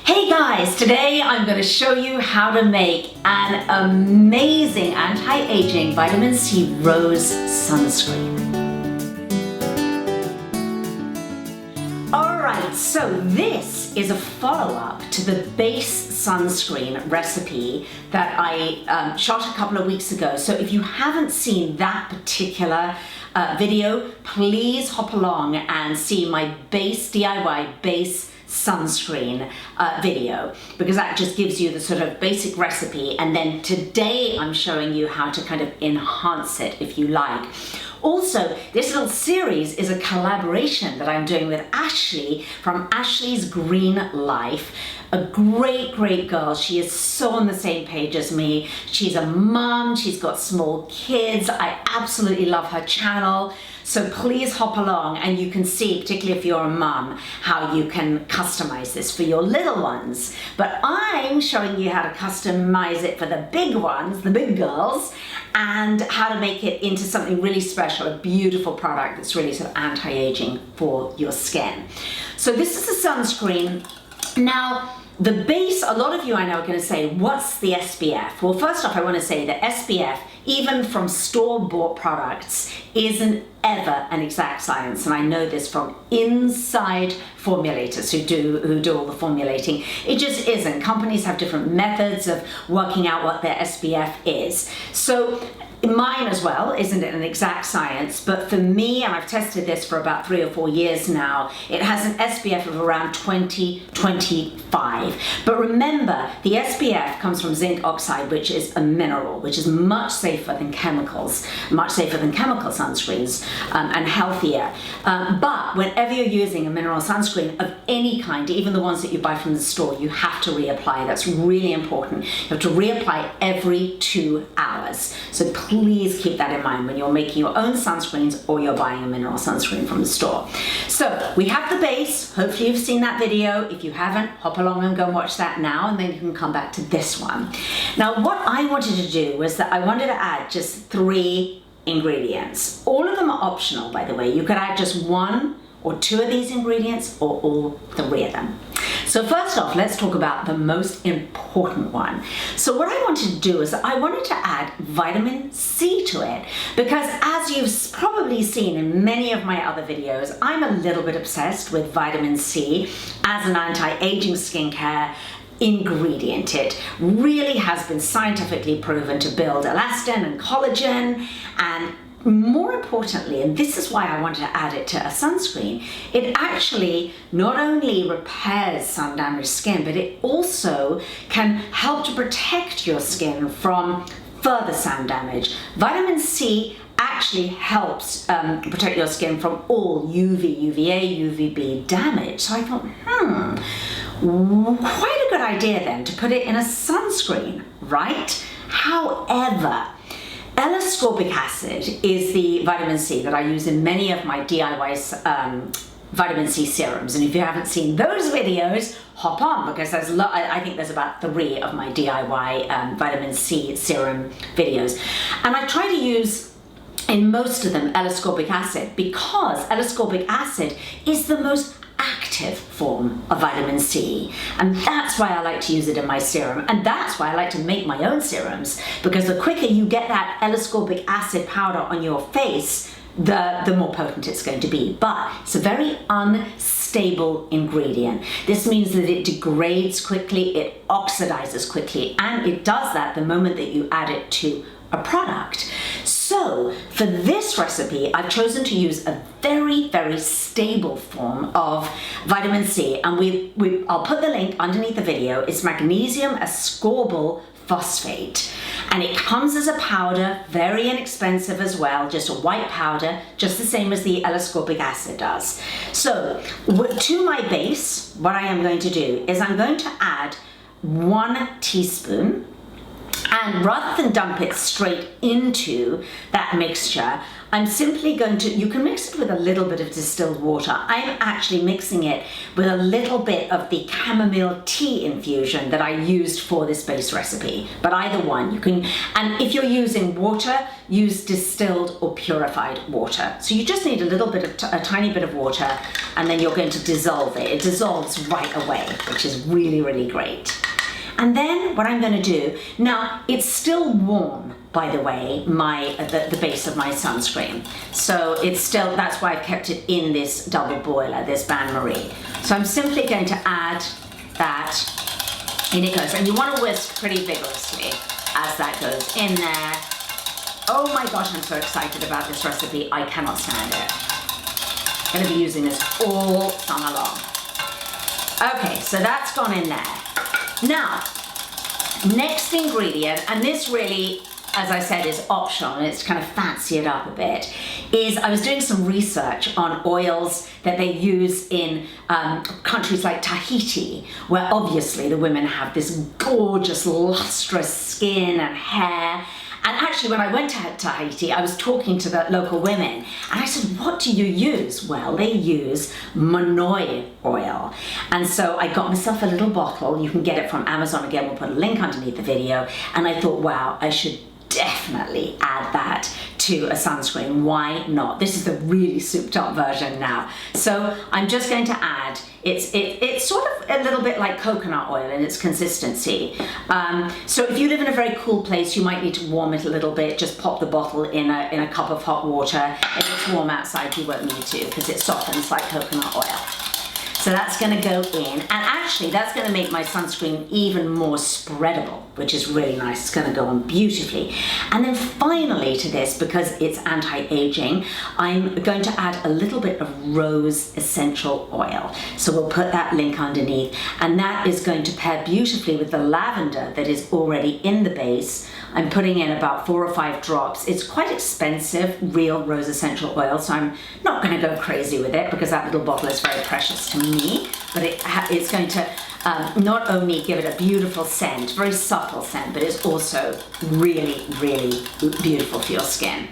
Hey guys, today I'm going to show you how to make an amazing anti-aging vitamin C rose sunscreen. Alright, so this is a follow-up to the base sunscreen recipe that I shot a couple of weeks ago. So if you haven't seen that particular video, please hop along and see my base DIY base sunscreen video, because that just gives you the sort of basic recipe, and then today I'm showing you how to kind of enhance it if you like. Also, this little series is a collaboration that I'm doing with Ashley from Ashley's Green Life. A great girl. She is so on the same page as me. She's a mom, she's got small kids. I absolutely love her channel. So please hop along and you can see, particularly if you're a mom, how you can customize this for your little ones. But I'm showing you how to customize it for the big ones, the big girls, and how to make it into something really special, a beautiful product that's really sort of anti-aging for your skin. So this is a sunscreen. Now, the base, a lot of you I know are going to say, what's the SPF? Well, first off, I want to say that SPF, even from store-bought products, isn't ever an exact science, and I know this from inside formulators who do all the formulating. It just isn't. Companies have different methods of working out what their SPF is. So mine as well isn't an exact science, but for me, and I've tested this for about 3 or 4 years now, it has an SPF of around 20-25. But remember, the SPF comes from zinc oxide, which is a mineral, which is much safer than chemicals, much safer than chemical sunscreens, and healthier. But whenever you're using a mineral sunscreen of any kind, even the ones that you buy from the store, you have to reapply. That's really important. You have to reapply every 2 hours. So please keep that in mind when you're making your own sunscreens or you're buying a mineral sunscreen from the store. So we have the base. Hopefully you've seen that video. If you haven't, hop along and go and watch that now, and then you can come back to this one. Now, what I wanted to do was that I wanted to add just 3 ingredients. All of them are optional, by the way. You could add just 1 or 2 of these ingredients, or all 3 of them. So first off, let's talk about the most important one. So what I wanted to do is I wanted to add vitamin C to it, because as you've probably seen in many of my other videos, I'm a little bit obsessed with vitamin C as an anti-aging skincare ingredient. It really has been scientifically proven to build elastin and collagen, and more importantly, and this is why I wanted to add it to a sunscreen, it actually not only repairs sun-damaged skin, but it also can help to protect your skin from further sun damage. Vitamin C actually helps protect your skin from all UV, UVA, UVB damage. So I thought, quite a good idea then to put it in a sunscreen, right? However, ascorbic acid is the vitamin C that I use in many of my DIY vitamin C serums, and if you haven't seen those videos, hop on, because there's I think there's about 3 of my DIY vitamin C serum videos, and I try to use in most of them ascorbic acid, because ascorbic acid is the most active form of vitamin C, and that's why I like to use it in my serum, and that's why I like to make my own serums, because the quicker you get that ascorbic acid powder on your face, the more potent it's going to be. But it's a very unstable ingredient. This means that it degrades quickly, it oxidizes quickly, and it does that the moment that you add it to a product. So for this recipe, I've chosen to use a very stable form of vitamin C, and I'll put the link underneath the video. It's magnesium ascorbyl phosphate, and it comes as a powder, very inexpensive as well, just a white powder, just the same as the ascorbic acid does. So to my base, what I am going to do is I'm going to add 1 teaspoon And rather than dump it straight into that mixture, I'm simply going to, you can mix it with a little bit of distilled water. I'm actually mixing it with a little bit of the chamomile tea infusion that I used for this base recipe. But either one, you can, and if you're using water, use distilled or purified water. So you just need a little bit of, a tiny bit of water, and then you're going to dissolve it. It dissolves right away, which is really, really great. And then what I'm going to do, now it's still warm, by the way, the base of my sunscreen. So it's still, that's why I've kept it in this double boiler, this bain-marie. So I'm simply going to add that, in it goes. And you want to whisk pretty vigorously as that goes in there. Oh my gosh, I'm so excited about this recipe. I cannot stand it. I'm going to be using this all summer long. Okay, so that's gone in there. Now, next ingredient, and this really, as I said, is optional, and it's kind of fancy it up a bit, is I was doing some research on oils that they use in countries like Tahiti, where obviously the women have this gorgeous, lustrous skin and hair. And actually, when I went to Tahiti, I was talking to the local women, and I said, what do you use? Well, they use monoi oil. And so I got myself a little bottle. You can get it from Amazon. Again, we'll put a link underneath the video. And I thought, wow, I should definitely add that to a sunscreen. Why not? This is the really souped up version now. So I'm just going to add, it's sort of a little bit like coconut oil in its consistency. So if you live in a very cool place, you might need to warm it a little bit. Just pop the bottle in a cup of hot water. If it's warm outside, you won't need to, because it softens like coconut oil. So that's going to go in, and actually that's going to make my sunscreen even more spreadable, which is really nice. It's going to go on beautifully. And then finally to this, because it's anti-aging, I'm going to add a little bit of rose essential oil. So we'll put that link underneath, and that is going to pair beautifully with the lavender that is already in the base. I'm putting in about 4 or 5 drops. It's quite expensive, real rose essential oil, so I'm not going to go crazy with it because that little bottle is very precious to me, but it's going to not only give it a beautiful scent, very subtle scent, but it's also really, really beautiful for your skin.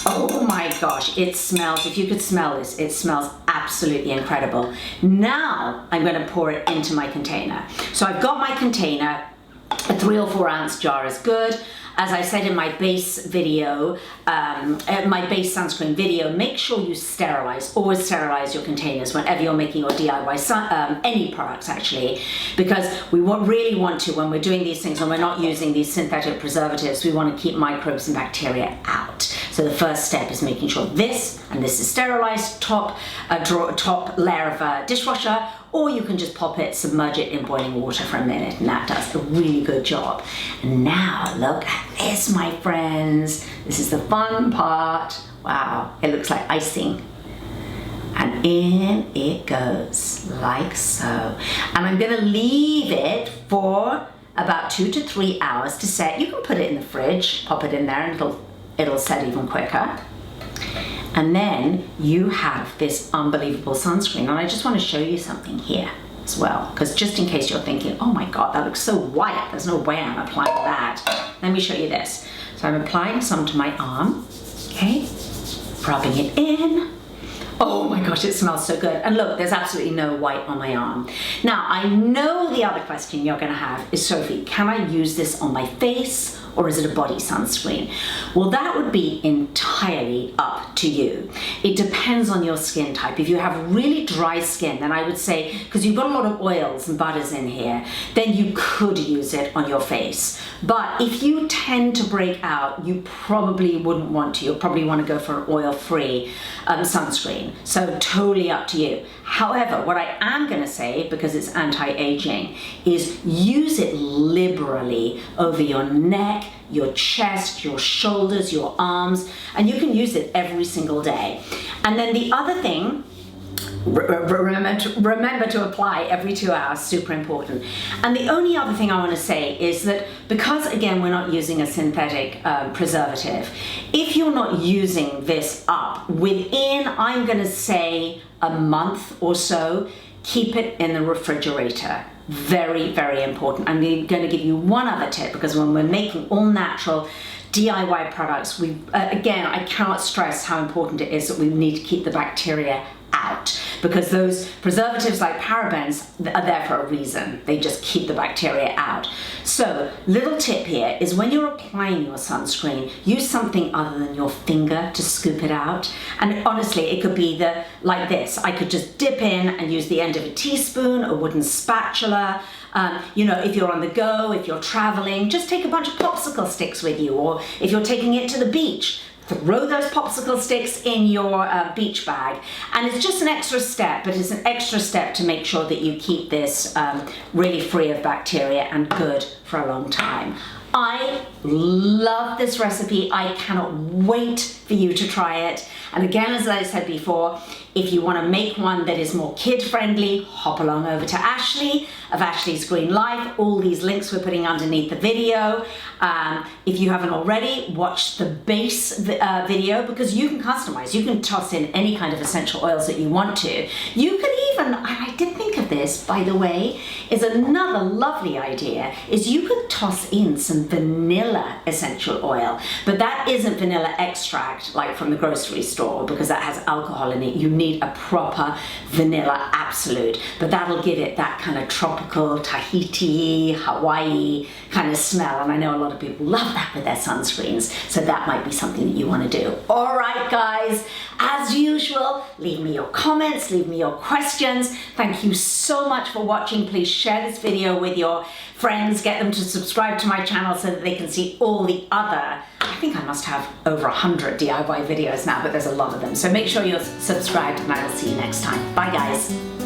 Oh my gosh, it smells, if you could smell this, it smells absolutely incredible. Now I'm going to pour it into my container. So I've got my container. A 3 or 4 ounce jar is good. As I said in my base video, my base sunscreen video, make sure you sterilize, always sterilize your containers whenever you're making your DIY, any products actually, because we really want to, when we're doing these things, when we're not using these synthetic preservatives, we want to keep microbes and bacteria out. So the first step is making sure this is sterilized, top layer of dishwasher, or you can just pop it, submerge it in boiling water for a minute, and that does a really good job. And now look at this, my friends. This is the fun part. Wow, it looks like icing. And in it goes, like so. And I'm gonna leave it for about 2 to 3 hours to set. You can put it in the fridge, pop it in there, and it'll set even quicker. And then you have this unbelievable sunscreen. And I just want to show you something here as well, because just in case you're thinking, oh my God, that looks so white, there's no way I'm applying that. Let me show you this. So I'm applying some to my arm, okay? Rubbing it in. Oh my gosh, it smells so good. And look, there's absolutely no white on my arm. Now, I know the other question you're gonna have is, Sophie, can I use this on my face, or is it a body sunscreen? Well, that would be entirely up to you. It depends on your skin type. If you have really dry skin, then I would say, because you've got a lot of oils and butters in here, then you could use it on your face. But if you tend to break out, you probably wouldn't want to. You'll probably want to go for an oil-free sunscreen. So totally up to you. However, what I am going to say, because it's anti-aging, is use it liberally over your neck, your chest, your shoulders, your arms, and you can use it every single day. And then the other thing, remember to apply every 2 hours, super important. And the only other thing I want to say is that, because again we're not using a synthetic preservative, if you're not using this up within, I'm going to say, a month or so, keep it in the refrigerator. Very, very important. I'm going to give you one other tip, because when we're making all natural DIY products, again, I cannot stress how important it is that we need to keep the bacteria out, because those preservatives like parabens are there for a reason. They just keep the bacteria out. So, little tip here is when you're applying your sunscreen, use something other than your finger to scoop it out. And honestly, it could be like this. I could just dip in and use the end of a teaspoon, a wooden spatula. You know, if you're on the go, if you're traveling, just take a bunch of popsicle sticks with you, or if you're taking it to the beach, throw those popsicle sticks in your beach bag. And it's just an extra step, but it's an extra step to make sure that you keep this really free of bacteria and good for a long time. I love this recipe. I cannot wait for you to try it. And again, as I said before, if you want to make one that is more kid-friendly, hop along over to Ashley of Ashley's Green Life. All these links we're putting underneath the video. If you haven't already, watch the base video, because you can customize. You can toss in any kind of essential oils that you want to. You could even, I did think of this, by the way, is another lovely idea, is you could toss in some vanilla essential oil. But that isn't vanilla extract like from the grocery store, because that has alcohol in it. You need a proper vanilla absolute, but that'll give it that kind of tropical Tahiti, Hawaii kind of smell, and I know a lot of people love that with their sunscreens, so that might be something that you want to do. All right, guys, as usual, leave me your comments, leave me your questions. Thank you so much for watching. Please share this video with your friends, get them to subscribe to my channel so that they can see all the other, I think I must have over 100 DIY videos now, but there's a lot of them. So make sure you're subscribed, and I will see you next time. Bye, guys.